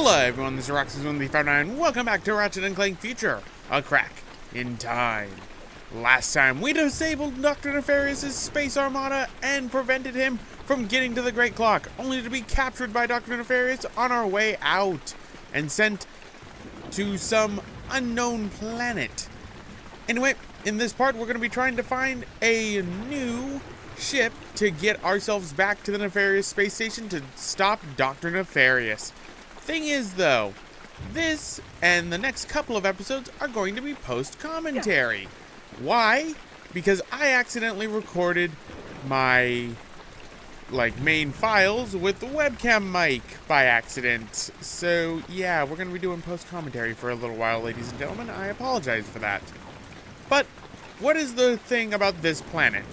Hello everyone, this is Roxas1359. Welcome back to Ratchet Clank Future, a crack in time. Last time we disabled Dr. Nefarious' space armada and prevented him from getting to the Great Clock, only to be captured by Dr. Nefarious on our way out and sent to some unknown planet. Anyway, in this part we're going to be trying to find a new ship to get ourselves back to the Nefarious space station to stop Dr. Nefarious. Thing is though, this and the next couple of episodes are going to be post-commentary. Why? Because I accidentally recorded my main files with the webcam mic by accident. So yeah, we're going to be doing post-commentary for a little while, ladies and gentlemen. I apologize for that. But what is the thing about this planet?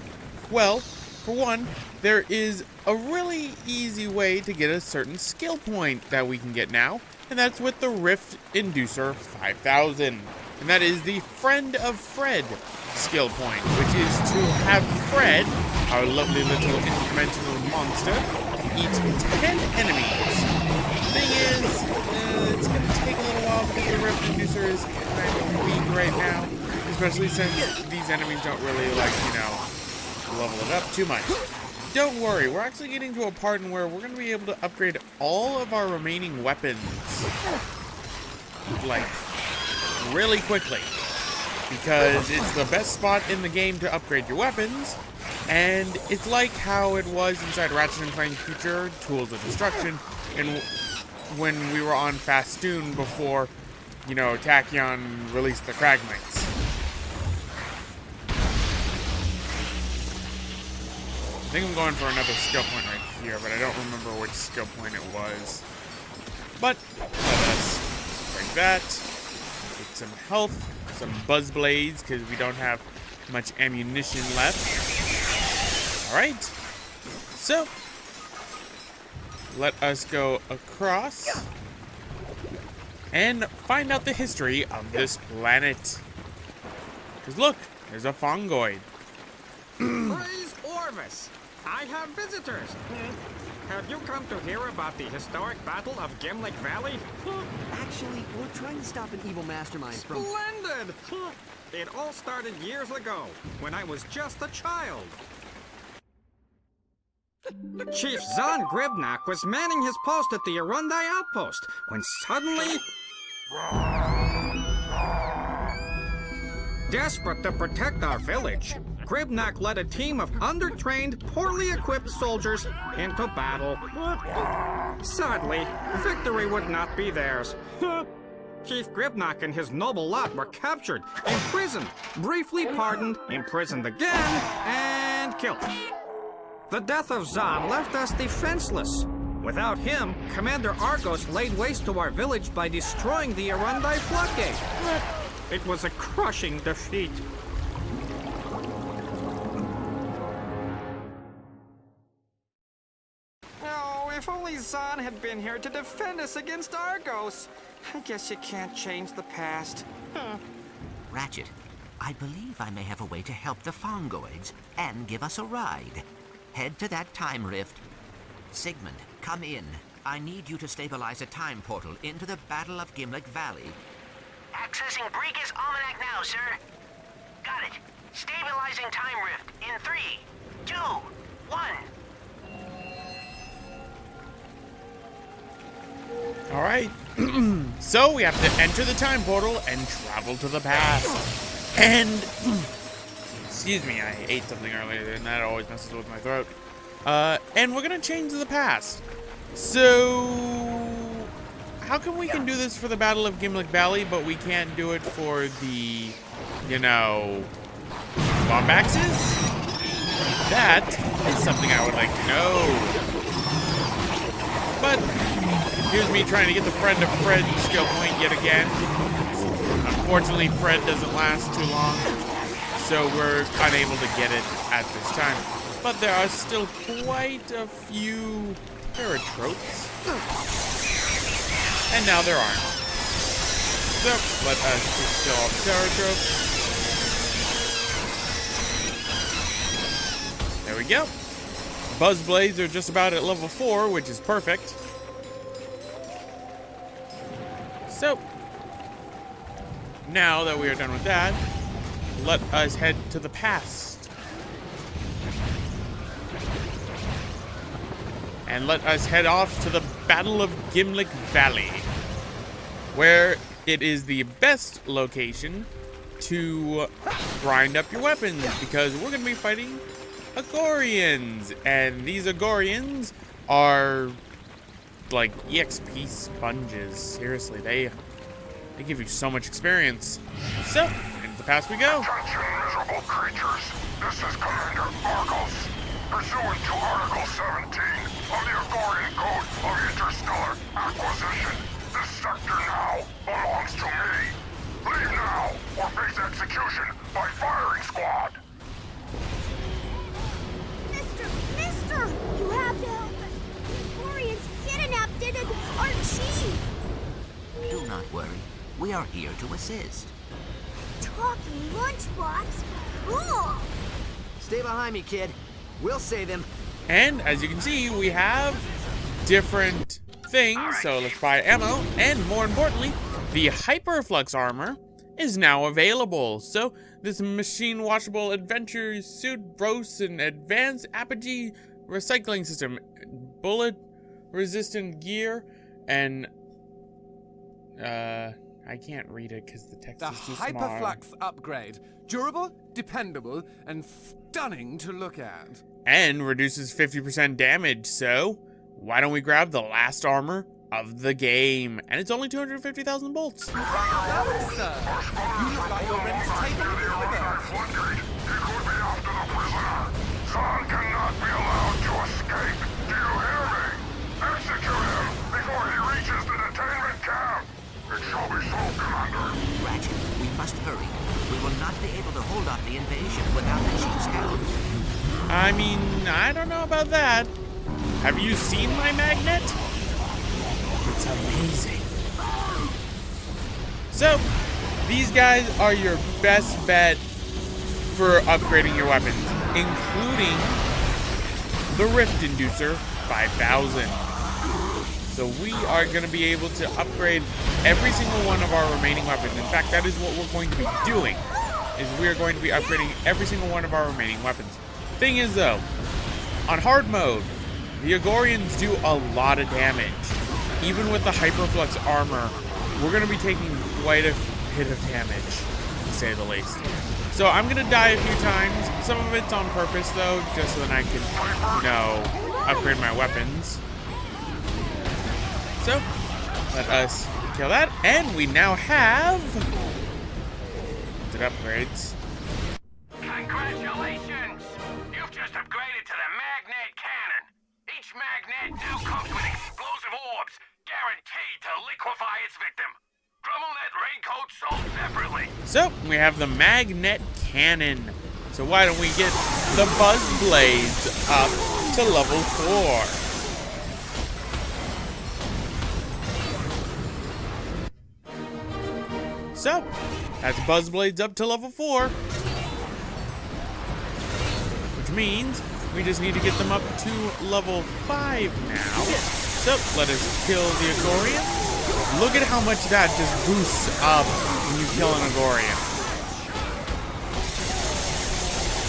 Well, for one, there is a really easy way to get a certain skill point that we can get now, and that's with the Rift Inducer 5000. And that is the Friend of Fred skill point, which is to have Fred, our lovely little interdimensional monster, eat 10 enemies. Thing is, it's going to take a little while because the Rift Inducer is kind of weak right now, especially since these enemies don't really, level it up too much. Don't worry, we're actually getting to a part in where we're going to be able to upgrade all of our remaining weapons, really quickly. Because it's the best spot in the game to upgrade your weapons, and it's like how it was inside Ratchet Clank Future, Tools of Destruction, and when we were on Fastoon before, Tachyon released the Kragmites. I think I'm going for another skill point right here, but I don't remember which skill point it was. But let us break that, get some health, some buzz blades, because we don't have much ammunition left. Alright, so let us go across and find out the history of this planet. Because look, there's a fungoid. Praise Orvis! I have visitors. Have you come to hear about the historic Battle of Gimlick Valley? Actually, we're trying to stop an evil mastermind from... Splendid! It all started years ago, when I was just a child. Chief Zahn Gribnak was manning his post at the Arundai outpost, when suddenly... Desperate to protect our village, Gribnak led a team of undertrained, poorly equipped soldiers into battle. Sadly, victory would not be theirs. Chief Gribnak and his noble lot were captured, imprisoned, briefly pardoned, imprisoned again, and killed. The death of Zahn left us defenseless. Without him, Commander Argos laid waste to our village by destroying the Arundai floodgate. It was a crushing defeat. Oh, if only Zahn had been here to defend us against Argos. I guess you can't change the past. Ratchet, I believe I may have a way to help the Fongoids and give us a ride. Head to that time rift. Sigmund, come in. I need you to stabilize a time portal into the Battle of Gimlick Valley. Accessing Briga's Almanac now, sir. Got it. Stabilizing time rift in 3, 2, 1. Alright, so we have to enter the time portal and travel to the past. And, excuse me, I ate something earlier and that always messes with my throat. And we're gonna change the past. So, how come we can do this for the Battle of Gimlick Valley, but we can't do it for the, Bombaxes? That is something I would like to know. But here's me trying to get the Friend of Fred skill point yet again. Unfortunately, Fred doesn't last too long, so we're unable to get it at this time. But there are still quite a few paratropes. And now there aren't. So, let us just kill all the paratropes. There we go. Buzz blades are just about at level 4, which is perfect. So, now that we are done with that, let us head to the past. And let us head off to the Battle of Gimlick Valley, where it is the best location to grind up your weapons, because we're going to be fighting Agorians. And these Agorians are like EXP sponges. Seriously, they give you so much experience. So, into the past we go. Attention, miserable creatures. This is Commander Argos. Pursuant to Article 17 of the Agorian Code of Interstellar Acquisition, this sector now belongs to me. Leave now, or face execution by firing squad. Mister! You have to help us! The Orions kidnapped our chief! Do not worry. We are here to assist. Talking lunchbox? Cool! Stay behind me, kid. We'll save him. And as you can see, we have different things. So let's buy ammo. And more importantly, the Hyperflux armor is now available. So this machine washable adventure suit boasts an advanced apogee recycling system, bullet resistant gear, and I can't read it because the text The is too small. Hyperflux upgrade. Durable, dependable, and stunning to look at. And reduces 50% damage, so why don't we grab the last armor of the game? And it's only 250,000 bolts. Hello, sir. You look like you're ready to take a little with us. He could be after the prisoner. Son cannot be allowed to escape. Do you hear me? Execute him before he reaches the detainment camp. It shall be so, Commander. Ratchet, we must hurry. We will not be able to hold off the invasion without the chief's help. I mean, I don't know about that. Have you seen my magnet? It's amazing. So, these guys are your best bet for upgrading your weapons, including the Rift Inducer 5000. So we are going to be able to upgrade every single one of our remaining weapons. In fact, that is what we're going to be doing, is we are going to be upgrading every single one of our remaining weapons. Thing is though, on hard mode, the Agorians do a lot of damage. Even with the Hyperflux armor, we're going to be taking quite a bit of damage, to say the least. So I'm going to die a few times. Some of it's on purpose though, just so that I can, you know, upgrade my weapons. So, let us kill that, and we now have the upgrades. Congratulations! You've just upgraded to the magnet cannon. Each magnet now comes with explosive orbs, guaranteed to liquefy its victim. Drummelnet raincoat sold separately. So, we have the magnet cannon. So why don't we get the buzz blades up to level 4? So, that's Buzzblades up to level 4. Which means we just need to get them up to level 5 now. So, let us kill the Agorian. Look at how much that just boosts up when you kill an Agorian.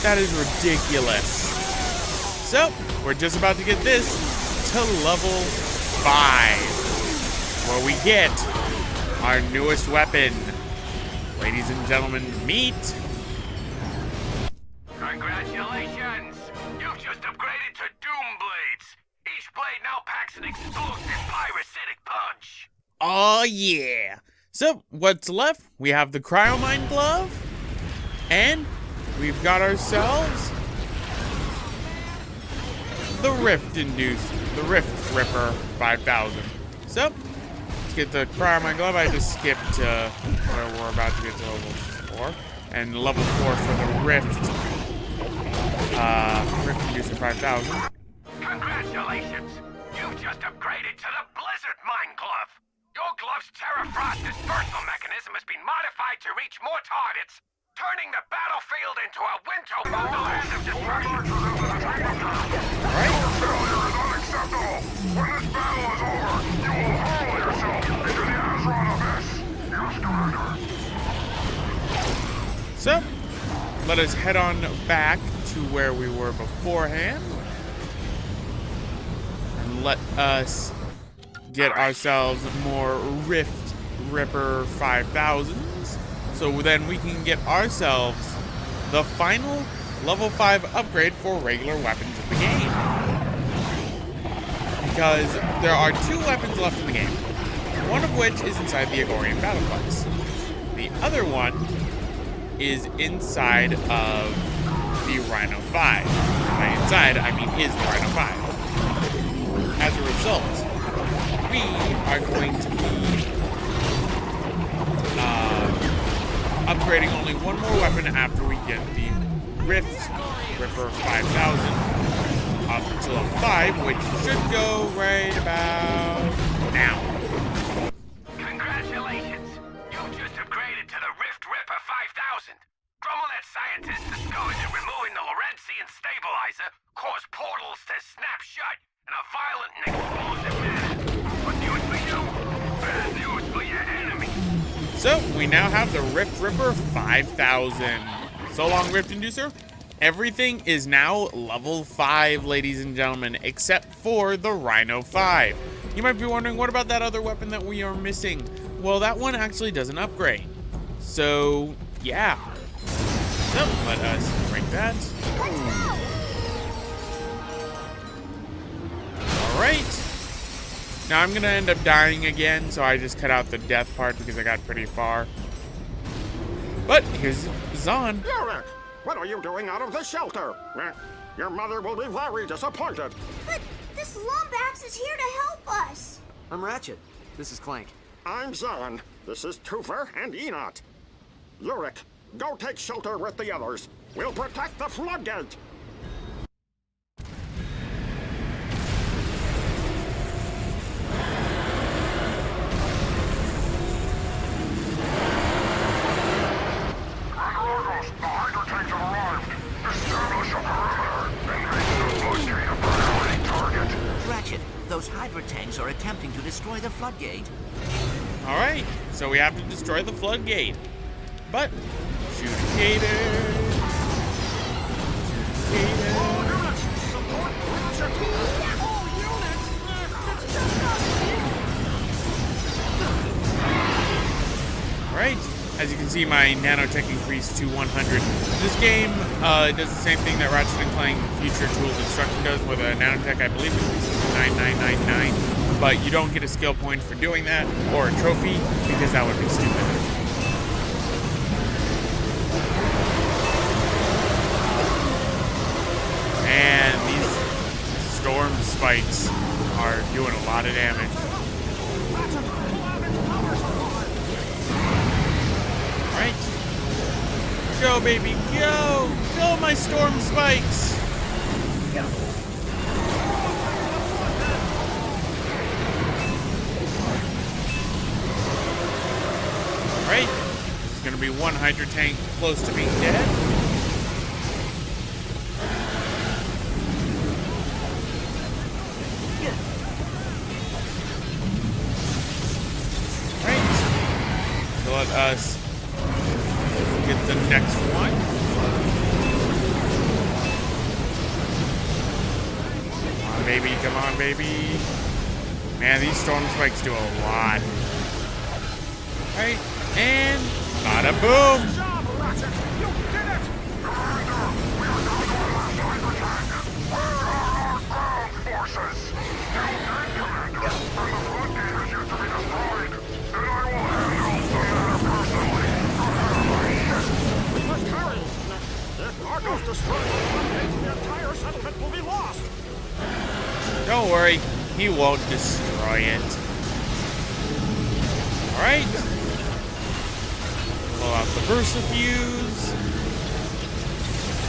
That is ridiculous. So, we're just about to get this to level 5. Where we get our newest weapon. Ladies and gentlemen, meet... Congratulations! You've just upgraded to Doom Blades. Each blade now packs an explosive pyrocytic punch. Oh yeah! So, what's left? We have the Cryomine Glove, and we've got ourselves the Rift Ripper 5000. So, let's get the Cryomine Glove. I just skipped where we're about to get to level 4. And level 4 for the Rift Inducer 5000. Congratulations! You've just upgraded to the Blizzard Mine Glove. Your glove's Terrafrost dispersal mechanism has been modified to reach more targets, turning the battlefield into a winter wonderland of destruction. Your failure is unacceptable. When this battle is over, you will hurl yourself into the Azron Abyss. So, let us head on back to where we were beforehand. And let us get ourselves more Rift Ripper 5000s. So then we can get ourselves the final level 5 upgrade for regular weapons in the game. Because there are 2 weapons left in the game. One of which is inside the Agorian Battleplex. The other one is inside of the Rhino 5. By inside, I mean is the Rhino 5. As a result, we are going to be upgrading only one more weapon after we get the Rift Ripper 5000 up to level 5, which should go right about now. Congratulations! You just upgraded to the Rift Ripper 5000. Grummelnet scientists discovered that removing the Laurentian stabilizer caused portals to snap shut in a violent and explosive manner. Good news for you, bad news for your enemy. So, we now have the Rift Ripper 5000. So long, Rift Inducer. Everything is now level 5, ladies and gentlemen, except for the Rhino 5. You might be wondering, what about that other weapon that we are missing? Well, that one actually doesn't upgrade. So, yeah. So, let us break that. Alright. Now, I'm going to end up dying again, so I just cut out the death part because I got pretty far. But, here's Zahn. Yorick, what are you doing out of the shelter? Your mother will be very disappointed. But this Lombax is here to help us. I'm Ratchet. This is Clank. I'm Zahn. This is Toofer and Enot. Yorick, go take shelter with the others. We'll protect the floodgate. Those Hydra tanks are attempting to destroy the floodgate. Alright, so we have to destroy the floodgate. But, shoot Gator. Alright, as you can see, my nanotech increased to 100. This game does the same thing that Ratchet & Clank Future Tools Instruction does with a nanotech, I believe it's 9999. But you don't get a skill point for doing that, or a trophy, because that would be stupid. And these storm spikes are doing a lot of damage. Right. Go, baby, go! Go, my storm spikes! Right. There's gonna be one Hydra tank close to being dead. Right. So let us get the next one. Come on, baby. Come on, baby. Man, these storm spikes do a lot. Right. And bada boom! Good job, Ratchet! You did it! Commander, we are now going to Hydra tank. Where are our ground forces? You did, Commander, and the floodgate is yet to be destroyed. And I will handle the matter personally. We must hurry. If Argos destroys the floodgate, the entire settlement will be lost. Don't worry, he won't destroy it. Alright. Pull out the Versafuse.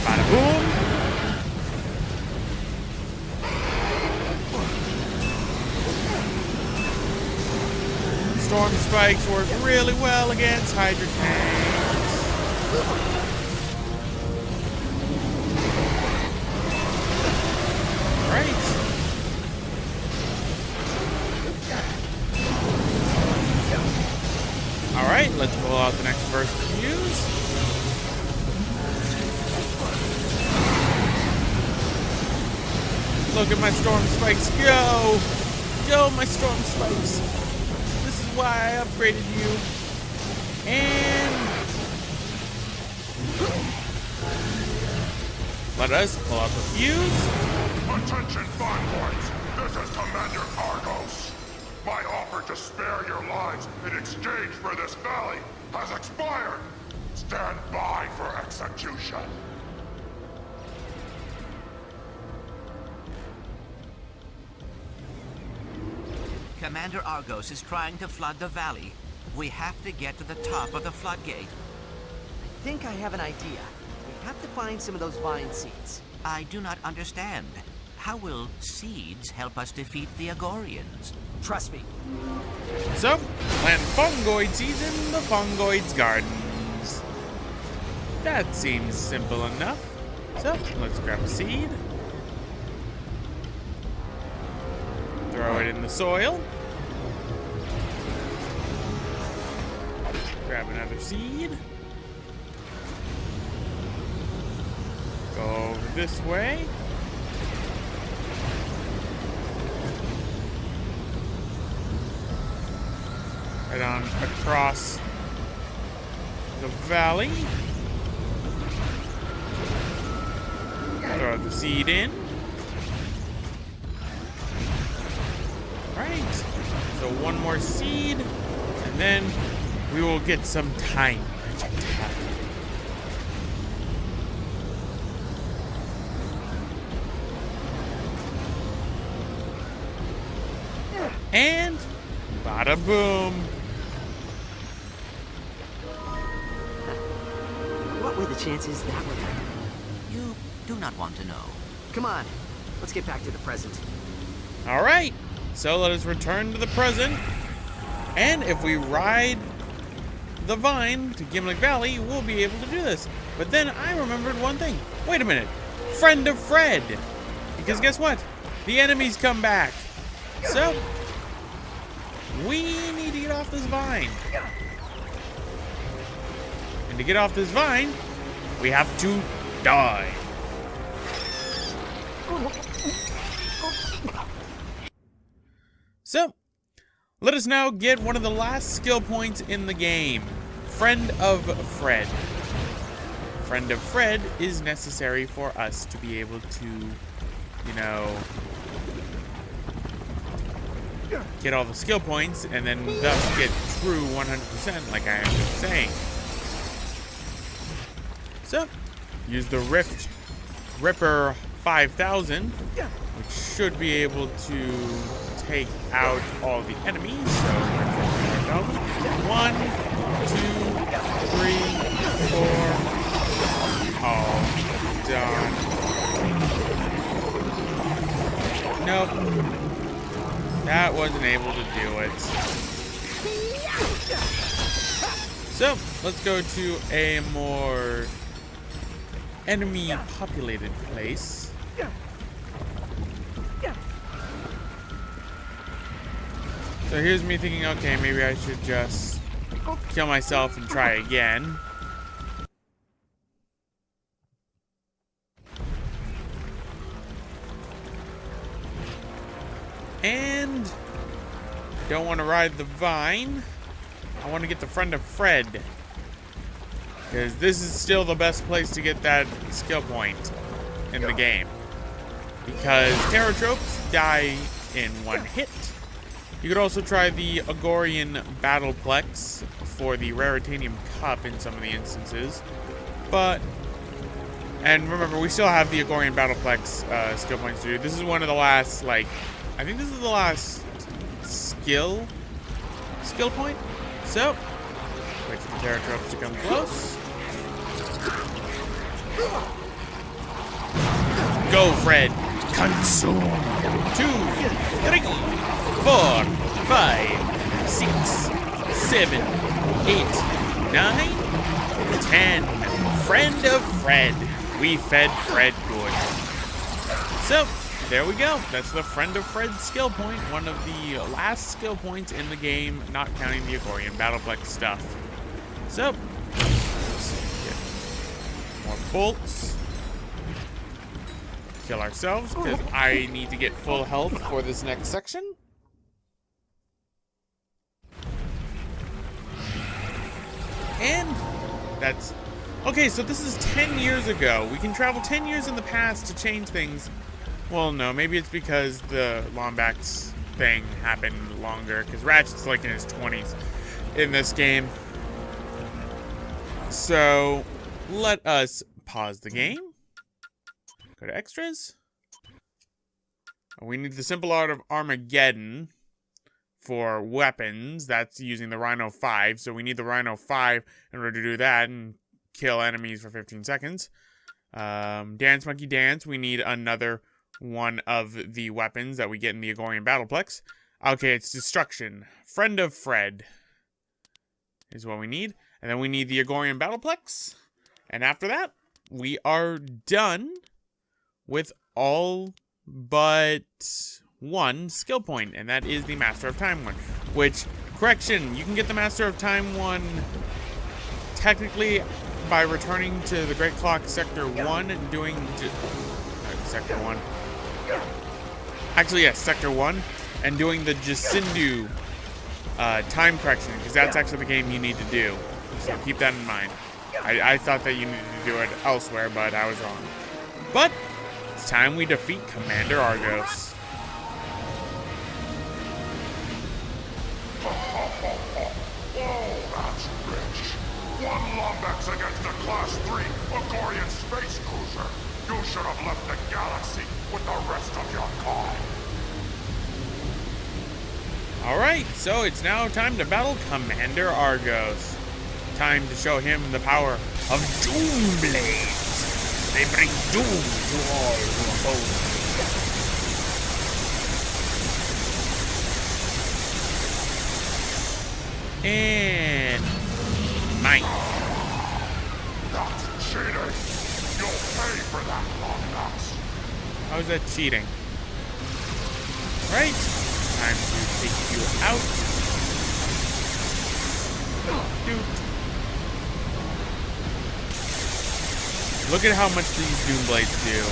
Bada boom. Storm spikes work really well against Hydra tanks. Alright. Alright, let's pull out the next Versafuse. Look at my storm spikes. Go! Go, my storm spikes. This is why I upgraded you. And let us pull out the fuse. Attention, Bonboys! This is Commander Argos. My offer to spare your lives in exchange for this valley has expired. Stand by for execution. Commander Argos is trying to flood the valley. We have to get to the top of the floodgate. I think I have an idea. We have to find some of those vine seeds. I do not understand. How will seeds help us defeat the Agorians? Trust me. So, plant fungoid seeds in the fungoid's gardens. That seems simple enough. So, let's grab a seed. Throw it in the soil. Grab another seed. Go over this way. Head on across the valley. Throw the seed in. Right. So one more seed, and then we will get some time magic to happen. And bada boom. What were the chances that would happen? You do not want to know. Come on, let's get back to the present. All right. So let us return to the present. And if we ride the vine to Gimlick Valley, we'll be able to do this. But then I remembered one thing. Wait a minute. Friend of Fred. Because guess what? The enemies come back. So we need to get off this vine. And to get off this vine, we have to die. So, let us now get one of the last skill points in the game. Friend of Fred. Friend of Fred is necessary for us to be able to, you know, get all the skill points and then thus get true 100% like I have been saying. So, use the Ripper 5000, which should be able to take out all the enemies. So, 1, 2, 3, 4. All done. Nope. That wasn't able to do it. So, let's go to a more enemy-populated place. So here's me thinking, okay, maybe I should just kill myself and try again. And don't want to ride the vine. I want to get the Friend of Fred. Because this is still the best place to get that skill point in the game. Because Terratropes die in one hit. You could also try the Agorian Battleplex for the Raritanium Cup in some of the instances. But, and remember, we still have the Agorian Battleplex skill points to do. This is one of the last, like, I think this is the last skill point. So, wait for the Terratropes to come close. Go, Fred. Consume. 2, 3, 4, 5, 6, 7, 8, 9, 10. Friend of Fred. We fed Fred good. So, there we go. That's the Friend of Fred skill point. One of the last skill points in the game, not counting the Agorian Battleplex stuff. So, let's get more bolts. kill ourselves because I need to get full health for this next section. And that's... Okay, so this is 10 years ago. We can travel 10 years in the past to change things. Well, no, maybe it's because the Lombax thing happened longer, because Ratchet's like in his 20s in this game. So, let us pause the game. Go to extras. We need the simple art of Armageddon for weapons. That's using the Rhino 5. So we need the Rhino 5 in order to do that and kill enemies for 15 seconds. Dance Monkey Dance. We need another one of the weapons that we get in the Agorian Battleplex. Okay, it's Destruction. Friend of Fred is what we need. And then we need the Agorian Battleplex. And after that, we are done with all but one skill point, and that is the Master of Time one. Which, correction, you can get the Master of Time one technically by returning to the Great Clock Sector 1 and doing... Sector 1. Actually, yes, Sector 1. And doing the Jacindu time correction, because that's actually the game you need to do. So keep that in mind. I thought that you needed to do it elsewhere, but I was wrong. But it's time we defeat Commander Argos. Oh, that's rich. One Lombax against a Class 3 Agorian space cruiser. You should have left the galaxy with the rest of your kind. Alright, so it's now time to battle Commander Argos. Time to show him the power of Doom Blades. They bring doom to all who oppose them. And... Mine. That's cheating. You'll pay for that, Lombax. How is that cheating? Right. Time to take you out. Dude. Look at how much these Doom Blades do.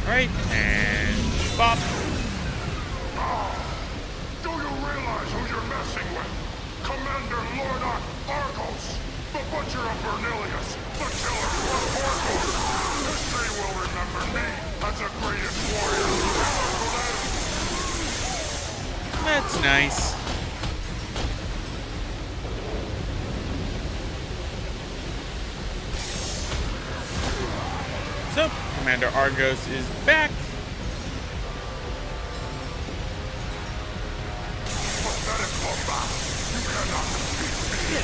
Alright, and bop. Do you realize who you're messing with? Commander Lorna Argos, the Butcher of Bernilius, the Killer of Orgos. History will remember me as the greatest warrior ever. That's nice. So, Commander Argos is back. Pathetic Lombax. You cannot defeat me.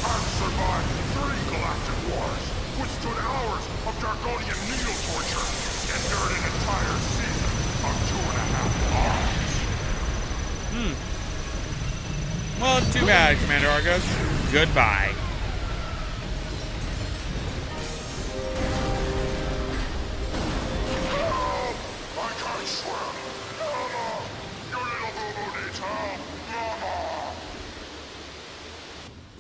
I've survived 3 galactic wars, withstood hours of Dargonian needle torture, endured an entire season of 2.5 lives. Well, too bad, Commander Argos. Goodbye. I can't swim. Mama! Your little boo-boo needs help. Mama!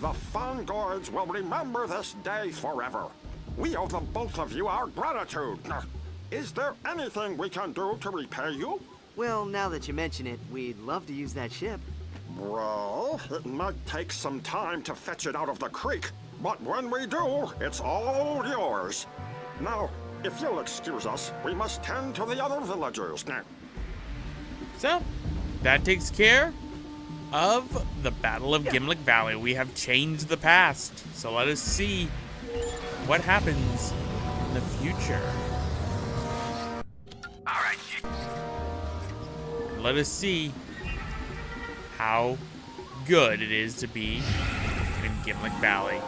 The Fongoids will remember this day forever. We owe the both of you our gratitude. Is there anything we can do to repay you? Well, now that you mention it, we'd love to use that ship. Well, it might take some time to fetch it out of the creek, but when we do, it's all yours. Now, if you'll excuse us, we must tend to the other villagers. So, that takes care of the Battle of Gimlick Valley. We have changed the past, so let us see what happens in the future. Alright, Let us see how good it is to be in Gimlick Valley.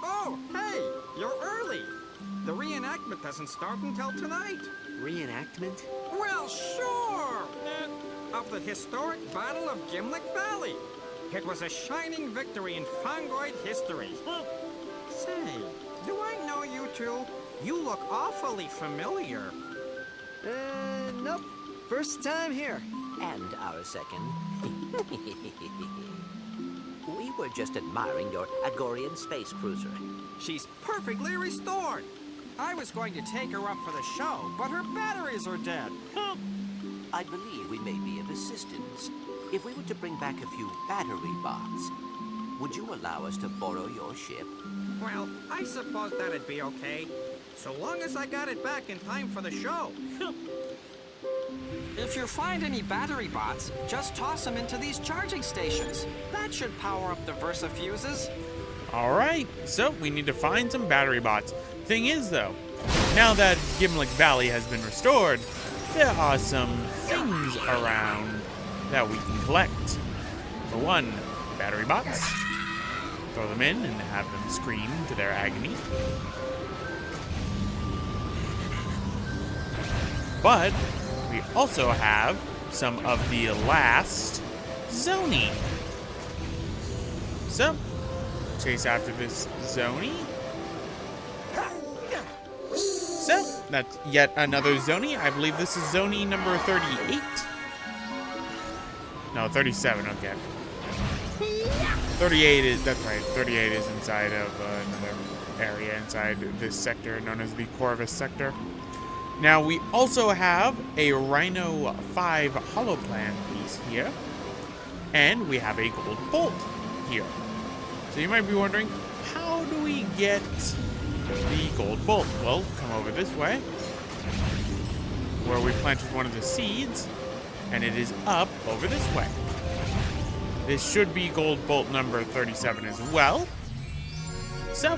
Oh, hey, you're early. The reenactment doesn't start until tonight. Reenactment? Well, sure. of the historic Battle of Gimlick Valley. It was a shining victory in Fongoid history. Say, do I know you two? You look awfully familiar. Nope. First time here. And our second. We were just admiring your Agorian space cruiser. She's perfectly restored. I was going to take her up for the show, but her batteries are dead. I believe we may be of assistance. If we were to bring back a few battery bots, would you allow us to borrow your ship? Well, I suppose that'd be okay, so long as I got it back in time for the show. If you find any battery bots, just toss them into these charging stations. That should power up the Versa fuses. Alright, so we need to find some battery bots. Thing is, though, now that Gimlick Valley has been restored, there are some things around that we can collect. For one, battery bots. Throw them in and have them scream to their agony. But we also have some of the last Zoni. So, chase after this Zoni. So, that's yet another Zoni. I believe this is Zoni number 38. No, 37, okay. 38 is, that's right, 38 is inside of another area inside this sector known as the Corvus sector. Now, we also have a Rhino 5 holoplan piece here. And we have a gold bolt here. So you might be wondering, how do we get the gold bolt? Well, come over this way, where we planted one of the seeds, and it is up over this way. This should be gold bolt number 37 as well. So,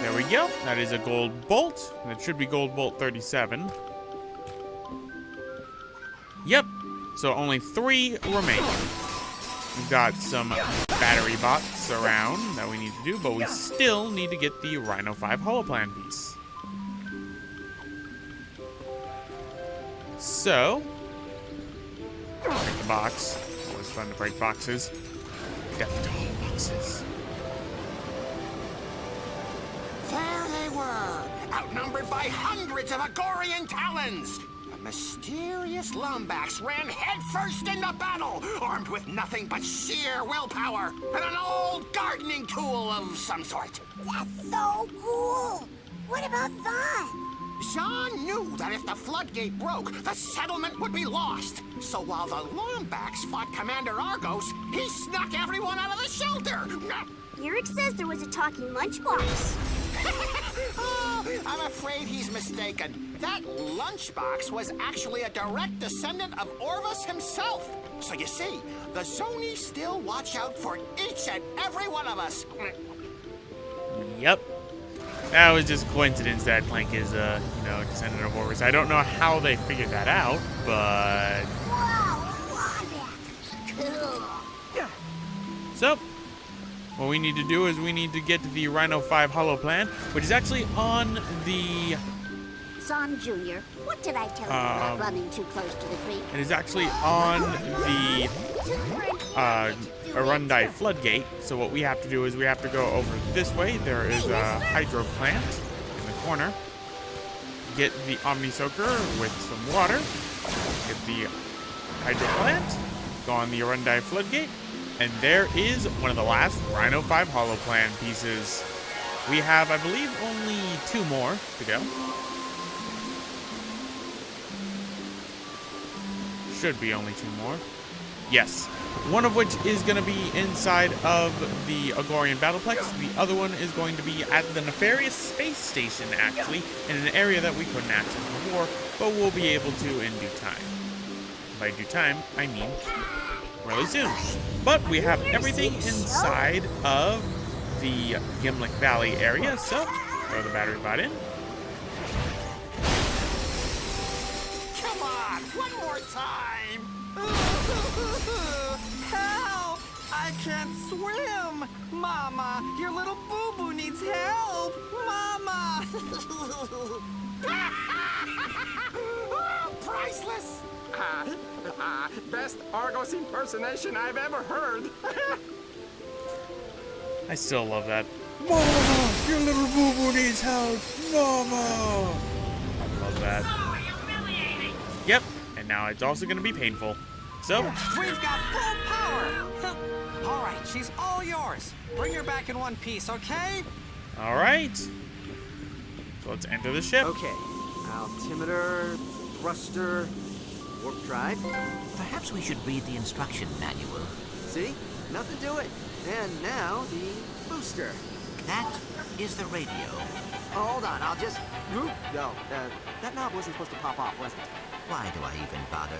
there we go. That is a gold bolt. That should be gold bolt 37. Yep. So only 3 remain. We've got some battery bots around that we need to do, but we still need to get the Rhino 5 holoplan piece. So, break the box. Always fun to break boxes. Death doll boxes. There they were, outnumbered by hundreds of Agorian talons. The mysterious Lombax ran headfirst into battle, armed with nothing but sheer willpower and an old gardening tool of some sort. That's so cool. What about that? Jean knew that if the floodgate broke, the settlement would be lost. So while the Lombax fought Commander Argos, he snuck everyone out of the shelter. Eric says there was a talking lunchbox. Oh, I'm afraid he's mistaken. That lunchbox was actually a direct descendant of Orvus himself. So you see, the Zoni still watch out for each and every one of us. Yep. That was just coincidence that Clank is a, descendant of Orvus. I don't know how they figured that out, but... Wow, cool. So, what we need to do is we need to get to the Rhino 5 holoplan, which is actually on the... Son Jr., what did I tell you about running too close to the creek? It is actually on the Arundai floodgate. So what we have to do is we have to go over this way. There is a hydro plant in the corner. Get the Omni Soaker with some water. Get the hydro plant. Go on the Arundai floodgate. And there is one of the last Rhino 5 holoplan pieces. We have, I believe, only 2 more to go. Should be only 2 more. Yes. One of which is going to be inside of the Agorian Battleplex. The other one is going to be at the Nefarious Space Station, actually, in an area that we couldn't access before, but we'll be able to in due time. By due time, I mean really soon. But we have everything inside of the Gimlick Valley area, so throw the battery bot in. Come on, one more time. Help! I can't swim! Mama, your little boo-boo needs help! Mama! Oh, priceless! Best Argos impersonation I've ever heard. I still love that. Mama, your little boo-boo needs help. Mama. I love that. Yep, and now it's also going to be painful. So, We've got full power! All right, she's all yours. Bring her back in one piece, okay? all right. So let's enter the ship. Okay. Altimeter, thruster, warp drive. Perhaps we should read the instruction manual. See? Nothing to it. And now the booster. That is the radio. Oh, hold on, I'll just... No, that knob wasn't supposed to pop off, was it? Why do I even bother?